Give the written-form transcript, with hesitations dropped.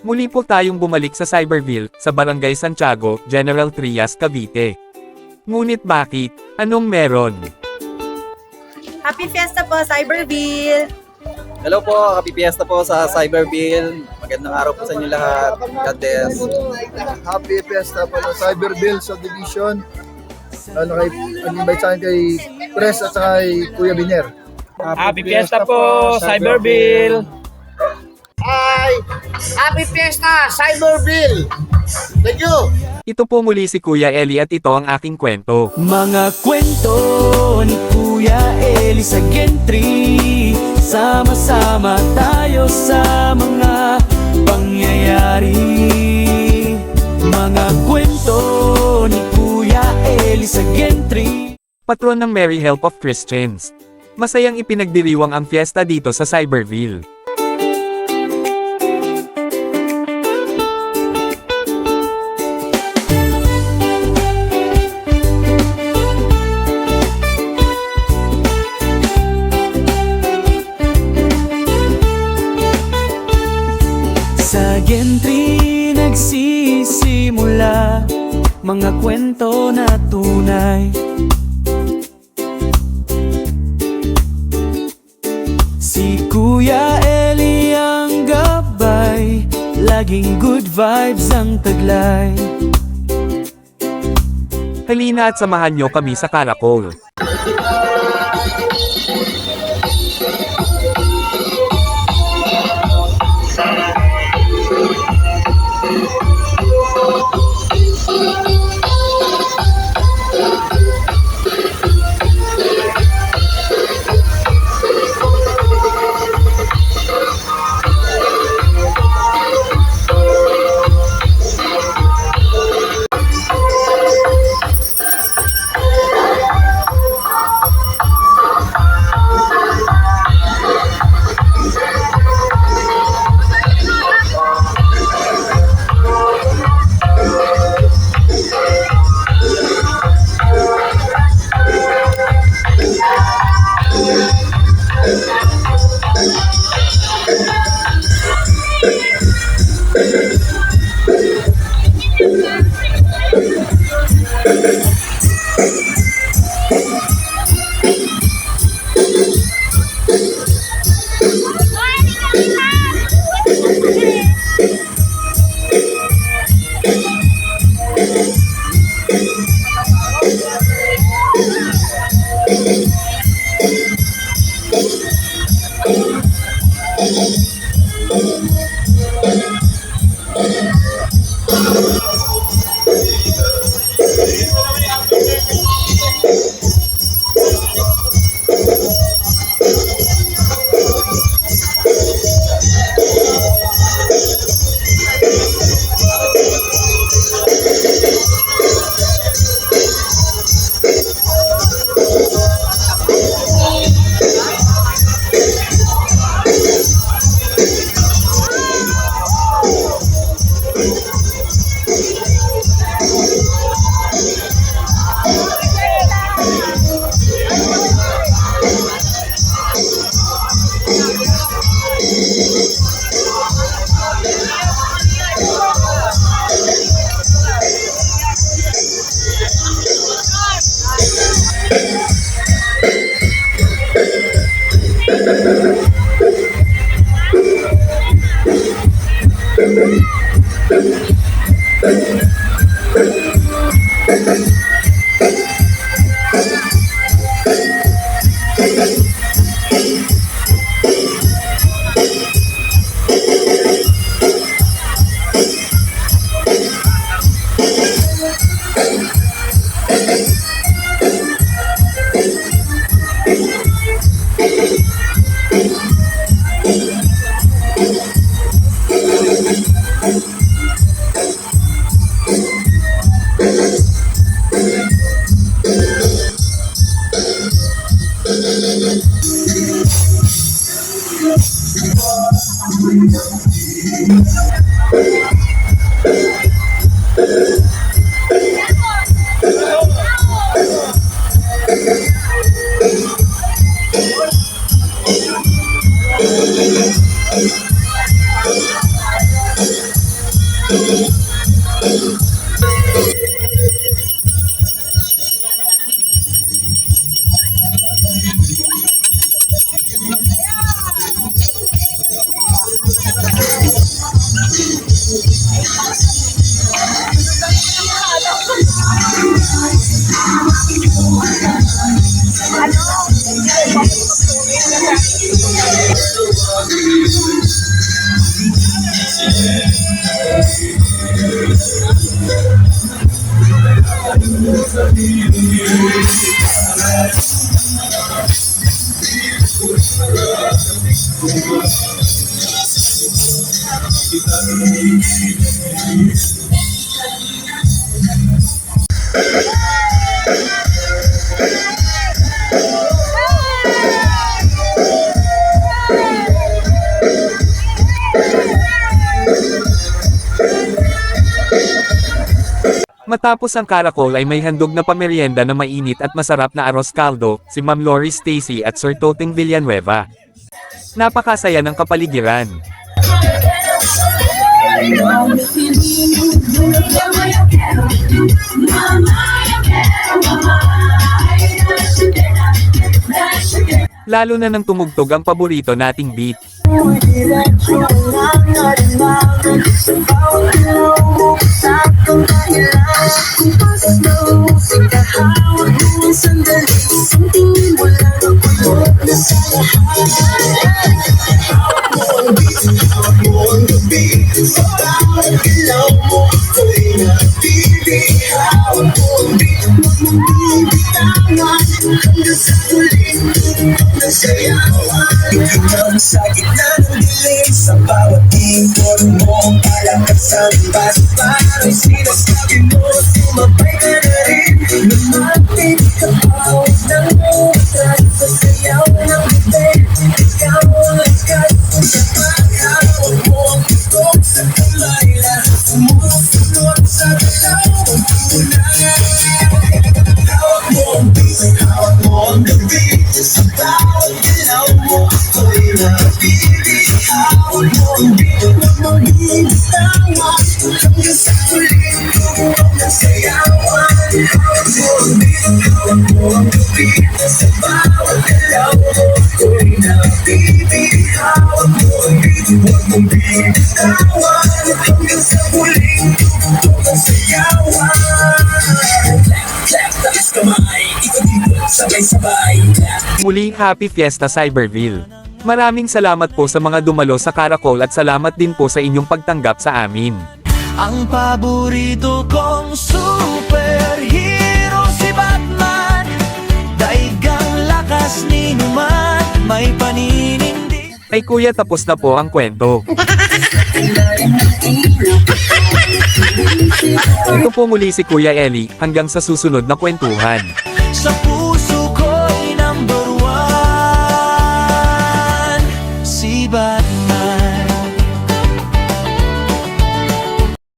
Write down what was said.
Muli po tayong bumalik sa Cyberville, sa Barangay Santiago, General Trias, Cavite. Ngunit bakit? Anong meron? Happy Fiesta po, Cyberville! Hello po, happy fiesta po sa Cyberville. Magandang araw po sa inyo lahat. God bless. Happy Fiesta po ng Cyberville Subdivision. Lalo kay invite sa akin kay Pres at saka kay Kuya Biner. Happy Fiesta po, Cyberville! Hi! Happy Fiesta, Cyberville! Thank you! Ito po muli si Kuya Eli at ito ang aking kwento. Mga kwento ni Kuya Eli sa Gentry. Sama-sama tayo sa mga pangyayari. Mga kwento ni Kuya Eli sa Gentry. Patron ng Merry Help of Christians. Masayang ipinagdiriwang ang fiesta dito sa Cyberville. Sa Gentry nagsisimula mga kwento na tunay. Si Kuya Eli ang gabay, laging good vibes ang taglay. Halina at samahan nyo kami sa Karakol. Matapos ang karakol ay may handog na pamerienda na mainit at masarap na arroz caldo, si Ma'am Lori Stacy at Sir Toting Villanueva. Napakasaya ng kapaligiran. Lalo na nang tumugtog ang paborito nating beat. Sa gitna ng dilim, sa bawat ikot mo, palakas ang bas, parang sinasabi mo, sumabay ka na rin. Lumapit ka pawis ng utras, sa sayaw ng bitin, ikaw ang lakas, sa paghawak mo ang gusto sa kamay, lahat sumusunod sa galaw ang tunay. Hawak mo ang beat, hawak mo ang gabi, sa bawat galaw mo, ako'y nabibig. Hawak mo ang beat, huwag mong hinitawan, hanggang sa huling tuwag ng sayawan. Hawak mo ang beat, hawak mo ang gabi, sa bawat galaw mo, ako'y nabibig. Hawak mo ang beat, huwag mong hinitawan, hanggang sa huling tuwag ng sayawan. Clap, taas kamay, ikot-ikot, sabay-sabay. Muli, Happy Fiesta Cyberville! Maraming salamat po sa mga dumalo sa karakol at salamat din po sa inyong pagtanggap sa amin. Ang paborito kong superhero si Batman, daigang lakas ni Numan, may paninindig. Ay kuya, tapos na po ang kwento. Ito po muli si Kuya Eli, hanggang sa susunod na kwentuhan. Sa